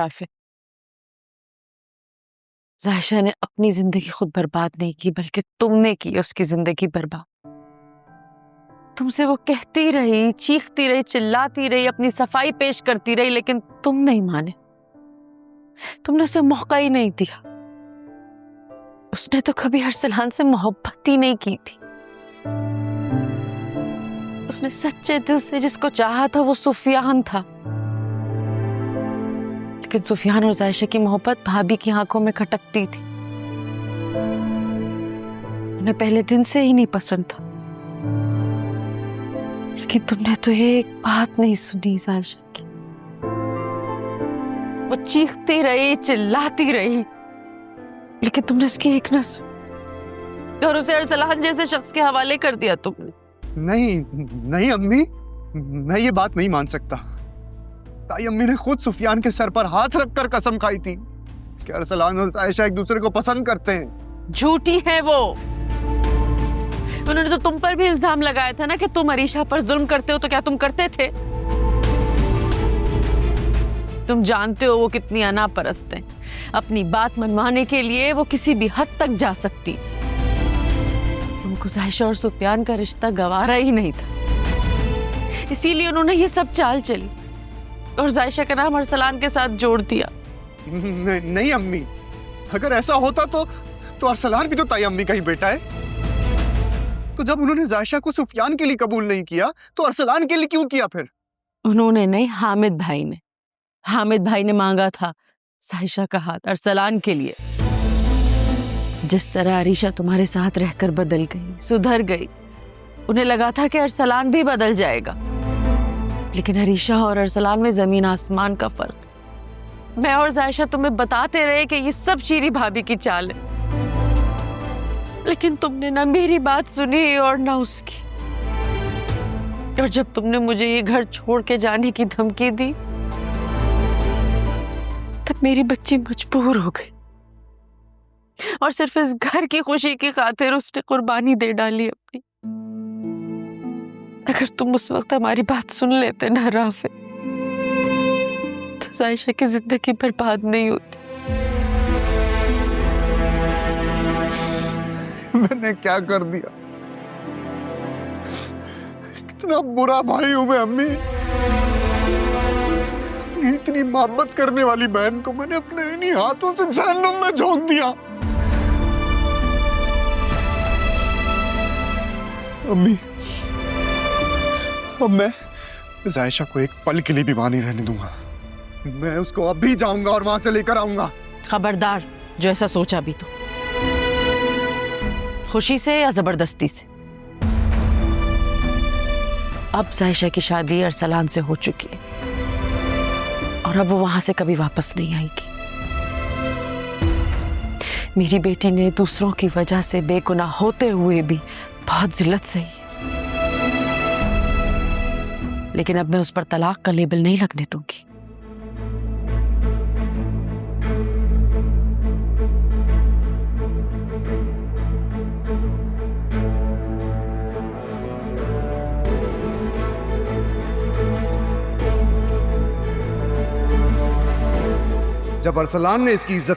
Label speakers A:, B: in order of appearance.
A: Rafe, जायशा ने अपनी जिंदगी खुद बर्बाद नहीं की, बल्कि तुमने की उसकी जिंदगी बर्बाद। तुमसे वो कहती रही, चीखती रही, चिल्लाती रही, अपनी सफाई पेश करती रही, लेकिन तुम नहीं माने। तुमने उसे मौका ही नहीं दिया। उसने तो कभी अरसलान से मोहब्बत ही नहीं की थी। उसने सच्चे दिल से जिसको चाहा था वो सुफियान था, लेकिन सुफियान और जायशा की मोहब्बत भाभी की आंखों में खटकती थी। उन्हें पहले दिन से ही नहीं पसंद था, लेकिन तुमने तो एक बात नहीं सुनी जायशा की। वो चीखती रही, चिल्लाती रही, लेकिन तुमने उसकी एक न सुनी और उसे अरसलान जैसे शख्स के हवाले कर दिया तुमने।
B: नहीं नहीं अम्मी, मैं ये बात नहीं मान सकता। ताई अम्मी ने खुद सुफियान के सर पर हाथ रखकर कसम खाई थी कि अरसलान और आयशा एक दूसरे को पसंद करते हैं।
A: झूठी है वो। उन्होंने तो तुम पर भी इल्जाम लगाया था ना कि तुम अरीशा पर जुल्म करते हो। तो क्या तुम करते थे? तुम जानते हो वो कितनी अनापरस्त है। अपनी बात मनवाने के लिए वो किसी भी हद तक जा सकती। उनको जायशा और सुफियान का रिश्ता गवारा ही नहीं था, इसीलिए उन्होंने ये सब चाल चली और जायशा का नाम अरसलान के साथ जोड़ दिया।
B: नहीं अम्मी, अगर ऐसा होता तो अरसलान भी तो ताई अम्मी का ही बेटा है। तो जब उन्होंने जायशा को सुफियान के लिए कबूल नहीं किया तो अरसलान के लिए क्यों किया फिर?
A: उन्होंने नहीं, हामिद भाई ने मांगा था जायशा का हाथ अरसलान के लिए। जिस तरह अरीशा तुम्हारे साथ रहकर बदल गई, सुधर गई, उन्हें लगा था कि अरसलान भी बदल जाएगा, लेकिन अरीशा और अरसलान में जमीन आसमान का फर्क। मैं और जायशा तुम्हें बताते रहे कि ये सब शीरी भाभी की चाल है, लेकिन तुमने ना मेरी बात सुनी और ना उसकी। और जब तुमने मुझे ये घर छोड़ के जाने की धमकी दी, तब मेरी बच्ची मजबूर हो गई और सिर्फ इस घर की खुशी की खातिर उसने कुर्बानी दे डाली अपनी। अगर तुम उस वक्त हमारी बात सुन लेते ना राफे, तो जायशा की जिंदगी बर्बाद नहीं होती।
B: मैंने क्या कर दिया? कितना बुरा भाई हूं मैं अम्मी। इतनी मोहब्बत करने वाली बहन को मैंने अपने इन्हीं हाथों से जहन्नुम में झोंक दिया। अम्मी, अब मैं जायशा को एक पल के लिए भी वहां नहीं रहने दूंगा। मैं उसको अभी जाऊंगा और वहां से लेकर आऊंगा।
A: खबरदार, जो ऐसा सोचा भी तो, खुशी से या जबरदस्ती से। अब जायशा की शादी अरसलान से हो चुकी है और अब वो वहां से कभी वापस नहीं आएगी। मेरी बेटी ने दूसरों की वजह से बेगुनाह होते हुए भी बहुत जिल्लत सही है, लेकिन अब मैं उस पर तलाक का लेबल नहीं लगने दूंगी।
B: जब अरसलान ने इसकी इज्जत